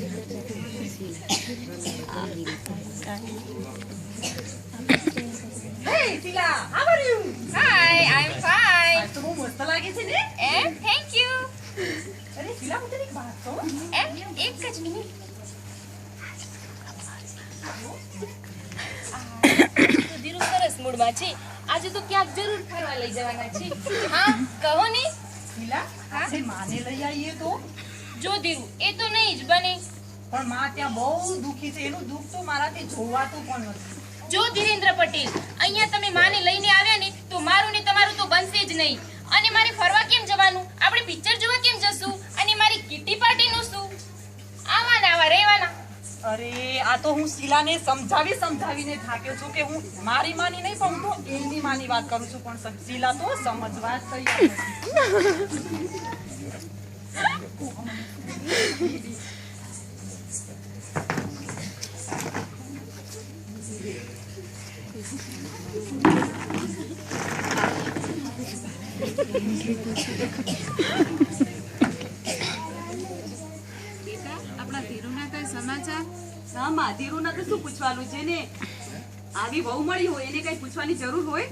Hey, Sila, how are you? Hi, I'm fine. તો બહુ મસ્ત લાગે છે ને. Thank you. અરે શીલા, હું તને એક વાત કહું. એક જ મિનિટ. તો ધીરુ સરસ મૂડમાં છે. આજે તો ક્યાંક જરૂર ફરવા લઈ જવાના છે. હા, કહો ને. શીલા, આપણે માને લઈ આવીએ તો. જો ધીરુ, એ તો નહીં જ બને. પણ માં ત્યાં બહુ દુખી છે. એનું દુઃખ તો મારાથી જોવાતું પણ નથી. જો ધીરેન્દ્ર પટેલ, અહીંયા તમે માને લઈને આવ્યા ને તો મારું ને તમારું તો બનશે જ નહીં. અને મારે ફરવા કેમ જવાનું? આપણે પિક્ચર જોવા કેમ જશું? અને મારી કિટી પાર્ટીનું શું? આવા આવા રહેવાના. અરે આ તો હું શીલાને સમજાવીને થાક્યો છું કે હું મારી માની નહીં પણ હું તો એની માની વાત કરું છું. પણ શીલા તો સમજવા જ તૈયાર નથી. આપણા ધીરુના કઈ સમાચાર? ના માં, ધીરુના તો શું પૂછવાનું છે ને? આવી વહુ મળી હોય એને કઈ પૂછવાની જરૂર હોય?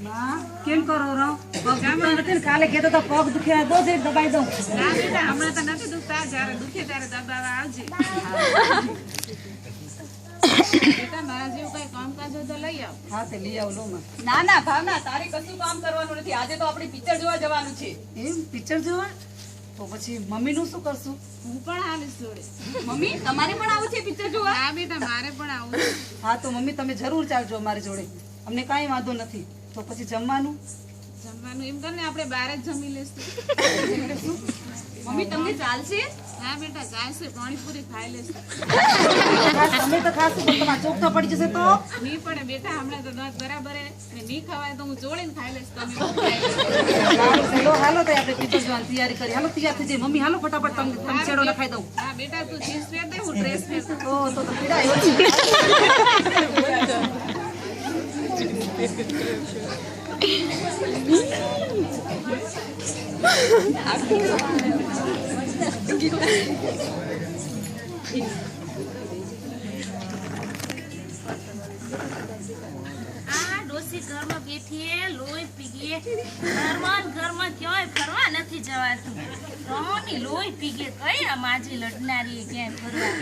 કેમ કરો રો? પગ નથી ને, કાલે કહેતો તો પગ દુખ્યા દો છે દબાઈ દઉં. ના બેટા, હમણાં તો નથી દુખતા, જ્યારે દુખે ત્યારે દબાવવા આવજે. બેટા, મારા જેવું કઈ કામકાજ હોય તો લઈ આવ. હા તે લઈ આવ લો માં. ના ના ભાવના, તારે કશું કામ કરવાનું નથી. આજે તો આપણે પિક્ચર જોવા જવાનું છે. એમ પિક્ચર જોવા? તો પછી મમ્મી નું શું કરશું? હું પણ આવીશ જોડે. મમ્મી, તમારે પણ આવું છે પિક્ચર જોવા? હા બેટા, મારે પણ આવું છે. હા તો મમ્મી તમે જરૂર ચાલજો અમારી જોડે, અમને કાંઈ વાંધો નથી. તો પછી જમવાનું? જમવાનું એમ કર ને, આપણે બહાર જ જમી લઈશું. મમ્મી તમને ચાલશે? હા બેટા, ચાલશે. પાણીપુરી ખાઈ લઈશું. તમે તો ખાશું પણ તમારે ચોક તો પડી જશે તો? નહીં પડે બેટા, હમણાં તો દાંત બરાબર હે. અને નહીં ખવાય તો હું ચોળીને ખાઈ લઈશ. તમે બધું ખાઈ લેજો. હાલો હાલો તો આપણે પિક્ચર જોવાની તૈયારી કરી. હાલો તૈયાર થઈ જાય મમ્મી. હાલો ફટાફટ તમે છેડો લખાઈ દઉં. હા બેટા, તું જીન્સ પહેર દે, હું ડ્રેસ પહેર દઉં. ઓ તો પીડા આ ડોસી ઘરમાં બેઠીએ, લોહી પીગીએ. ઘરમાં ક્યાંય ફરવા નથી જવાતું. રોની લોહી પીગીએ, કઈ આ માજી લડનારી ક્યાંય ફરવા.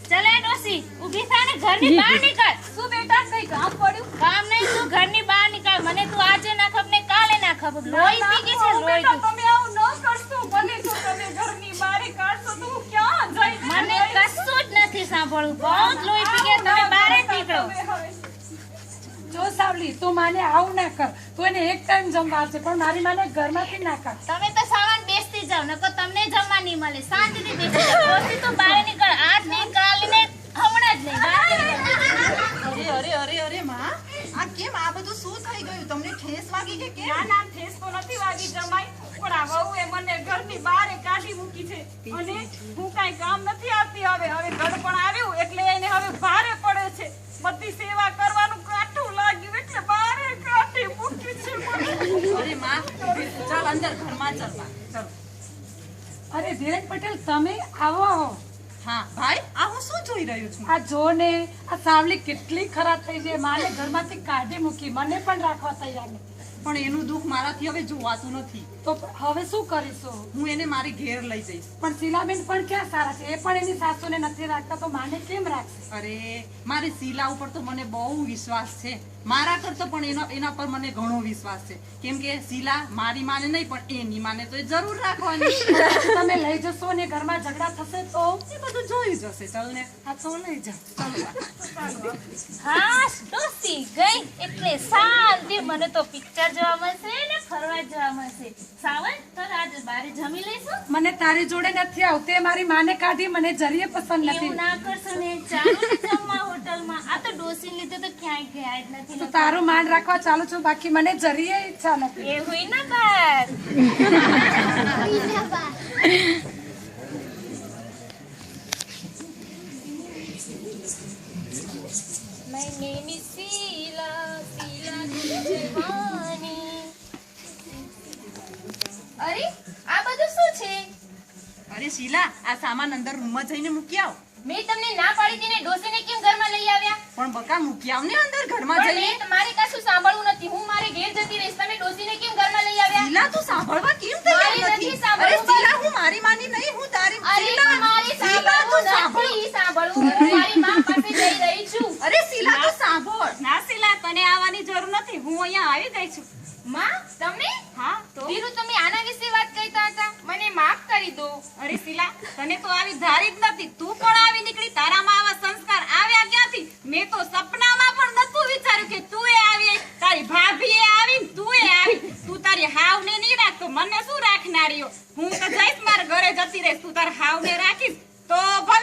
ચલે ડોસી, ઊભી થા ને ઘરની બહાર નીકળ. શું બેટા, કઈ કામ પડ્યું? કામ નહીં, તું ઘરની બહાર નીકળ. મને તું આજે ના ખબર ને કાલે ના ખબર. લોહી પીગી છે, લોહી. તમે આવું ન કરશો. ભલે તો તમે ઘરની બહાર કાઢશો તો હું ક્યાં જઈશ? મને કશું જ નથી સાંભળવું. બહુ જ લોહી પીગે, તમે બહાર જ નીકળો. જો સાવલી, તું માને આવું ના કર. તું એને એક ટાઈમ જમવા આવશે પણ મારી માને ઘરમાંથી ના કર. તમે તો સાવન બેસતી જાવ, નકર તમને જમવા નહીં મળે. શાંતિથી બેસી જાવ. ડોસી તું બહાર નીકળ. આજ નહીં, કાલે નહીં, હમણાં જ નહીં. અરે માં, આ કેમ આ બધું શું થઈ ગયું? તમને ઠેસ વાગી કે કેમ? ના ના, ઠેસ તો નથી વાગી જમાઈ. પણ આ વહુએ મને ઘરની બહાર કાઢી મૂકી છે. અને હું કાંઈ કામ નથી આવતી. હવે ઘર પણ આવ્યું એટલે એને હવે ભારે પડે છે. બધી સેવા કરવાનું કાઠું લાગ્યું એટલે બહાર કાઢી મૂકી છે મને. અરે માં, ચાલ અંદર ઘરમાં ચાલ. ચાલો. અરે ધીરજ પટેલ, તમે આવો. હા ભાઈ, આ હું શું જોઈ રહ્યું છું? આ જો ને, આ સાવલી કેટલી ખરાબ થઈ છે. માને ઘરમાંથી કાઢી મૂકી, મને પણ રાખવા તૈયાર નથી. પણ એનું દુઃખ મારાથી હવે જોવાતું નથી. તો હવે શું કરીશું? હું એને મારી ઘેર લઈ જઈશ. પણ શીલાબેન પણ ક્યાં સારા છે? એ પણ એની સાસુને નથી રાખતા તો માને કેમ રાખશે? અરે મારી શીલા ઉપર તો મને બહુ વિશ્વાસ છે. મારા કરતો પણ એના પર મને ઘણો વિશ્વાસ છે. કેમ કે શીલા મારી માને નહીં પણ એની માને તો એ જરૂર રાખવાની. તમે લઈ જશો ને ઘરમાં ઝઘડા થશે તો? એ બધું જોઈ જશે. ચાલ ને. આ તો લઈ જાઓ. હા, ડોસી ગઈ એટલે શાંતિ. મને તો પિક્ચર જોવા મળશે ને ફરવા જવા મળશે. સાવન, તો આજે બારે જમી લઈશું. મને તારી જોડે નથી આવતી. મારી માને કાઢી, મને જરીએ પસંદ નથી. એવું ના કરશો ને, ચાલો ને જમવા હોટલમાં. આ તો ડોસી લીધે તો ક્યાંય ગયા જ નથી. તો તારું માન રાખવા ચાલુ છું, બાકી મને જરીએ ઈચ્છા નથી. એ હોય ને બાર. My name is Sheila, Sheila Jawani. અરે આ બધું શું છે? અરે શીલા આ સામાન અંદર રૂમમાં જઈને મૂકી આવ. મેં તમને ના પાડી હતી ને ડોસીને કેમ ઘરમાં લઈ આવ્યા? પણ બકા મૂકી આવ ને અંદર ઘરમાં પણ જઈને. મેં તમારે કશું સાંભળવું નથી. હું મારે ઘેર જતી રહીશ. તમે ડોસીને કેમ ઘરમાં લઈ આવ્યા? શીલા તું સાંભળવા કેમ મારી તૈયાર નથી નથી? સાંભળવું અરે શીલા હું મારી માની નહીં, હું તારી. અરે શીલા, પણ મારી શીલા, તું સાંભળવું નથી સાંભળવું. હું મારી માં પાસે જઈ રહી છું. અરે શીલા તું સાંભળ. ના શીલા, તને આવવાની જરૂર નથી. હું અહીંયા આવી ગઈ છું. માં, તમે? હા તો વીરુ, તમે આના વિશે વાત કરતા હતા. મને માફ કરી દો. અરે શીલા, તને તો આવી ધારી જ નથી. તું પણ આવી નીકળી. તારામાં આવા સંસ્કાર આવ્યા ક્યાંથી? મેં તો સપનામાં પણ નતું વિચાર્યું કે તું એ આવી, તારી ભાભી એ આવી, તું એ આવી. તું તારી હાવને નહીં રાખતો, મને શું રાખનારીઓ? હું તો જઈશ મારા ઘરે જતી રહીશ. તું તારા હાવને રાખીશ તો ભલે.